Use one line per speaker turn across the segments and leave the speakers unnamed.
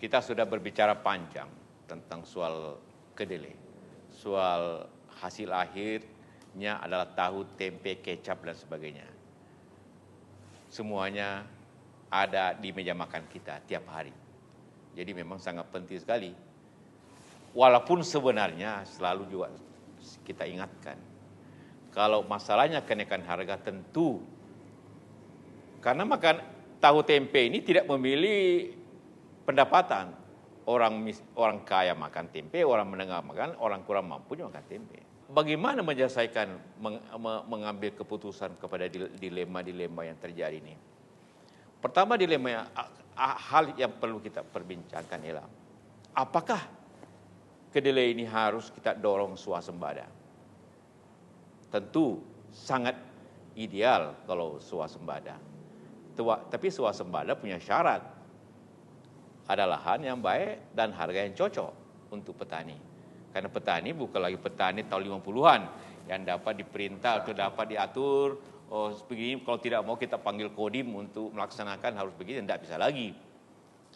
Kita sudah berbicara panjang tentang soal kedelai. Soal hasil akhirnya adalah tahu, tempe, kecap, dan sebagainya. Semuanya ada di meja makan kita tiap hari. Jadi memang sangat penting sekali. Walaupun sebenarnya selalu juga kita ingatkan, kalau masalahnya kenaikan harga tentu, karena makan tahu tempe ini tidak memilih pendapatan. Orang kaya makan tempe, orang menengah makan, orang kurang mampu juga makan tempe. Bagaimana menyelesaikan, mengambil keputusan kepada dilema-dilema yang terjadi ini? Pertama dilema, hal yang perlu kita perbincangkan ialah, apakah kedelai ini harus kita dorong swasembada? Tentu sangat ideal kalau swasembada. Tapi swasembada punya syarat. Ada lahan yang baik dan harga yang cocok untuk petani. Karena petani bukan lagi petani tahun 50-an yang dapat diperintah atau dapat diatur, oh begini, kalau tidak mau kita panggil kodim untuk melaksanakan harus begini, tidak bisa lagi.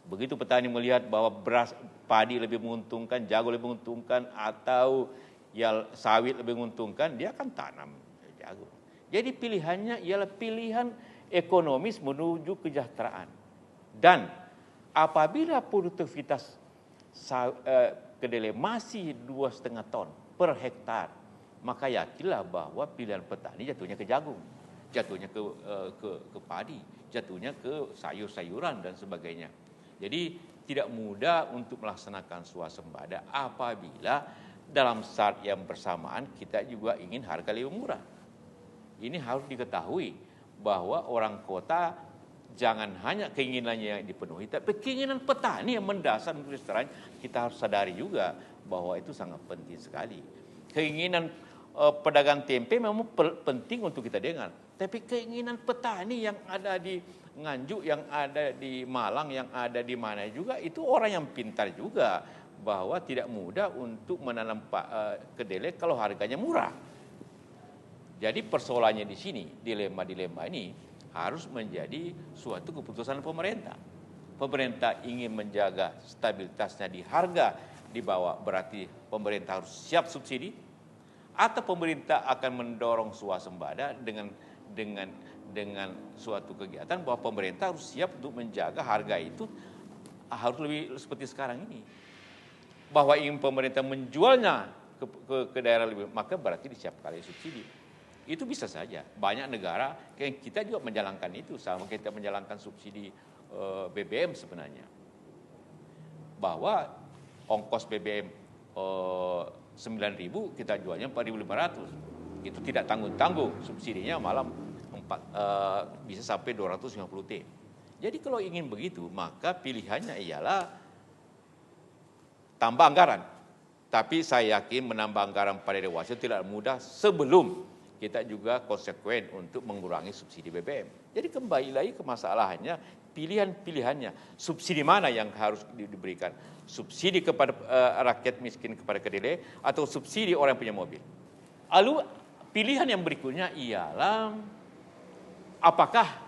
Begitu petani melihat bahwa beras padi lebih menguntungkan, jago lebih menguntungkan, atau ya sawit lebih menguntungkan, dia akan tanam jago. Jadi pilihannya ialah pilihan ekonomis menuju kesejahteraan. Dan apabila produktivitas kedelai masih 2,5 ton per hektar, maka yakinlah bahwa pilihan petani jatuhnya ke jagung, jatuhnya ke padi, jatuhnya ke sayur-sayuran dan sebagainya. Jadi tidak mudah untuk melaksanakan swasembada apabila dalam saat yang bersamaan kita juga ingin harga lebih murah. Ini harus diketahui bahwa orang kota jangan hanya keinginannya yang dipenuhi, tapi keinginan petani yang mendasar untuk kesejahteraan kita harus sadari juga bahwa itu sangat penting sekali. Keinginan pedagang tempe memang penting untuk kita dengar, tapi keinginan petani yang ada di Nganjuk, yang ada di Malang, yang ada di mana juga, itu orang yang pintar juga bahwa tidak mudah untuk menanam kedelai kalau harganya murah. Jadi persoalannya di sini, dilema-dilema ini harus menjadi suatu keputusan pemerintah. Pemerintah ingin menjaga stabilitasnya di harga di bawah, berarti pemerintah harus siap subsidi, atau pemerintah akan mendorong swasembada dengan suatu kegiatan bahwa pemerintah harus siap untuk menjaga harga itu harus lebih seperti sekarang ini. Bahwa ingin pemerintah menjualnya ke daerah lebih, maka berarti disiapkan subsidi. Itu bisa saja. Banyak negara yang kita juga menjalankan itu, sama kita menjalankan subsidi BBM sebenarnya. Bahwa ongkos BBM 9.000 kita jualnya 4.500. Itu tidak tanggung-tanggung, subsidinya malah bisa sampai 250 T. Jadi kalau ingin begitu, maka pilihannya ialah tambah anggaran. Tapi saya yakin menambah anggaran pada dewasa tidak mudah sebelum kita juga konsekuen untuk mengurangi subsidi BBM. Jadi kembali lagi ke masalahannya, pilihan-pilihannya. Subsidi mana yang harus diberikan? Subsidi kepada rakyat miskin kepada kedelai, atau subsidi orang yang punya mobil? Lalu pilihan yang berikutnya ialah apakah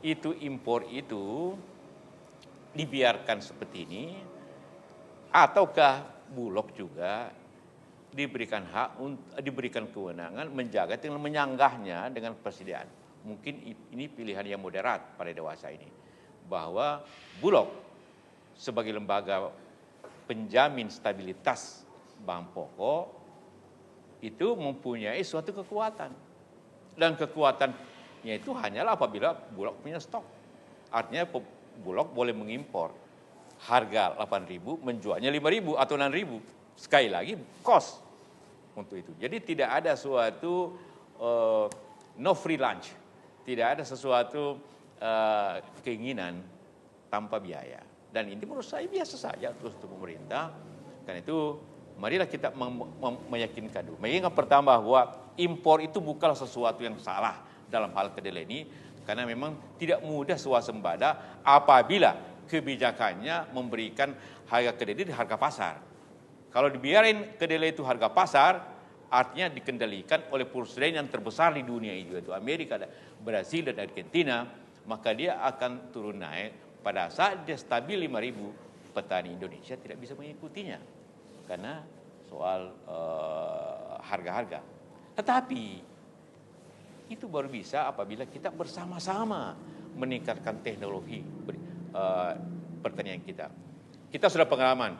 itu impor itu dibiarkan seperti ini, ataukah Bulog juga diberikan hak, diberikan kewenangan menjaga dengan menyanggahnya dengan persediaan. Mungkin ini pilihan yang moderat pada dewasa ini, bahwa Bulog sebagai lembaga penjamin stabilitas bahan pokok itu mempunyai suatu kekuatan, dan kekuatannya itu hanyalah apabila Bulog punya stok. Artinya Bulog boleh mengimpor harga 8.000 menjualnya 5.000 atau 6.000. Sekali lagi cost untuk itu. Jadi tidak ada suatu no free lunch, tidak ada sesuatu keinginan tanpa biaya. Dan ini menurut saya biasa saja terus untuk pemerintah. Karena itu marilah kita meyakinkan dulu. Yang pertama bahwa impor itu bukanlah sesuatu yang salah dalam hal kedelai ini, karena memang tidak mudah swasembada apabila kebijakannya memberikan harga kedelai di harga pasar. Kalau dibiarin kedelai itu harga pasar, artinya dikendalikan oleh produsen yang terbesar di dunia itu, yaitu Amerika, Brasil, dan Argentina, maka dia akan turun naik. Pada saat dia stabil 5.000, petani Indonesia tidak bisa mengikutinya karena soal harga-harga. Tetapi itu baru bisa apabila kita bersama-sama meningkatkan teknologi pertanian kita. Kita sudah pengalaman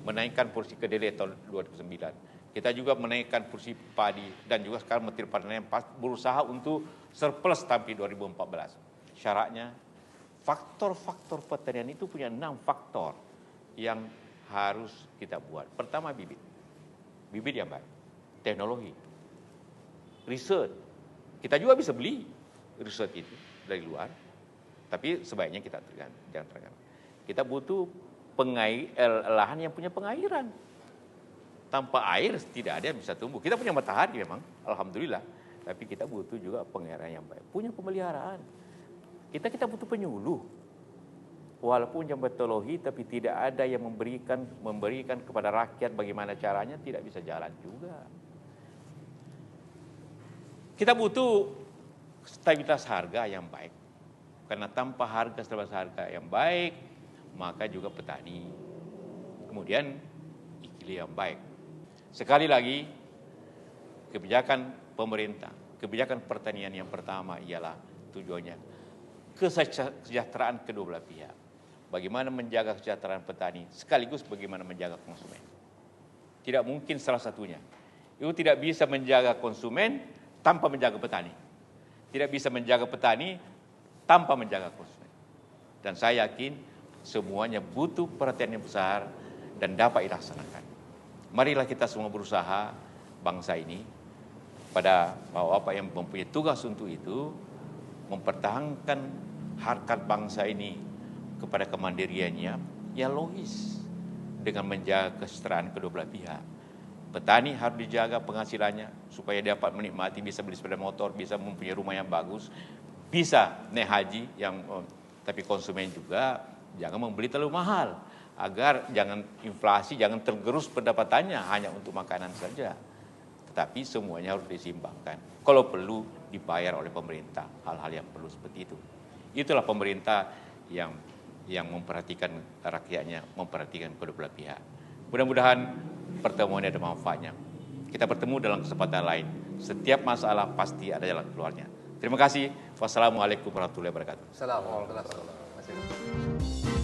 menaikkan produksi kedelai tahun 2009. Kita juga menaikkan produksi padi dan juga sekarang Menteri Pertanian berusaha untuk surplus sampai 2014. Syaratnya faktor-faktor pertanian itu punya 6 faktor yang harus kita buat. Pertama bibit yang baik, teknologi, riset. Kita juga bisa beli riset itu dari luar, tapi sebaiknya kita jangan tergantung. Kita butuh lahan yang punya pengairan. Tanpa air tidak ada yang bisa tumbuh. Kita punya matahari memang, alhamdulillah. Tapi kita butuh juga pengairan yang baik. Punya pemeliharaan. Kita butuh penyuluh. Walaupun jam teknologi, tapi tidak ada yang memberikan kepada rakyat bagaimana caranya, tidak bisa jalan juga. Kita butuh stabilitas harga yang baik. Karena tanpa stabilitas harga yang baik, maka juga petani. Kemudian iklim yang baik. Sekali lagi, kebijakan pemerintah, kebijakan pertanian yang pertama ialah tujuannya kesejahteraan kedua belah pihak. Bagaimana menjaga kesejahteraan petani, sekaligus bagaimana menjaga konsumen. Tidak mungkin salah satunya. Itu tidak bisa menjaga konsumen tanpa menjaga petani. Tidak bisa menjaga petani tanpa menjaga konsumen. Dan saya yakin semuanya butuh perhatian yang besar dan dapat dilaksanakan. Marilah kita semua berusaha bangsa ini pada bapak-bapak yang mempunyai tugas untuk itu mempertahankan harkat bangsa ini kepada kemandiriannya yang logis dengan menjaga kesejahteraan kedua belah pihak. Petani harus dijaga penghasilannya supaya dapat menikmati, bisa beli sepeda motor, bisa mempunyai rumah yang bagus, bisa naik haji tapi konsumen juga jangan membeli terlalu mahal agar jangan inflasi, jangan tergerus pendapatannya hanya untuk makanan saja. Tetapi semuanya harus disimbangkan. Kalau perlu dibayar oleh pemerintah hal-hal yang perlu seperti itu. Itulah pemerintah yang memperhatikan rakyatnya, memperhatikan kedua belah pihak. Mudah-mudahan pertemuan ini ada manfaatnya. Kita bertemu dalam kesempatan lain. Setiap masalah pasti ada jalan keluarnya. Terima kasih. Wassalamualaikum warahmatullahi wabarakatuh.
Assalamualaikum warahmatullahi wabarakatuh.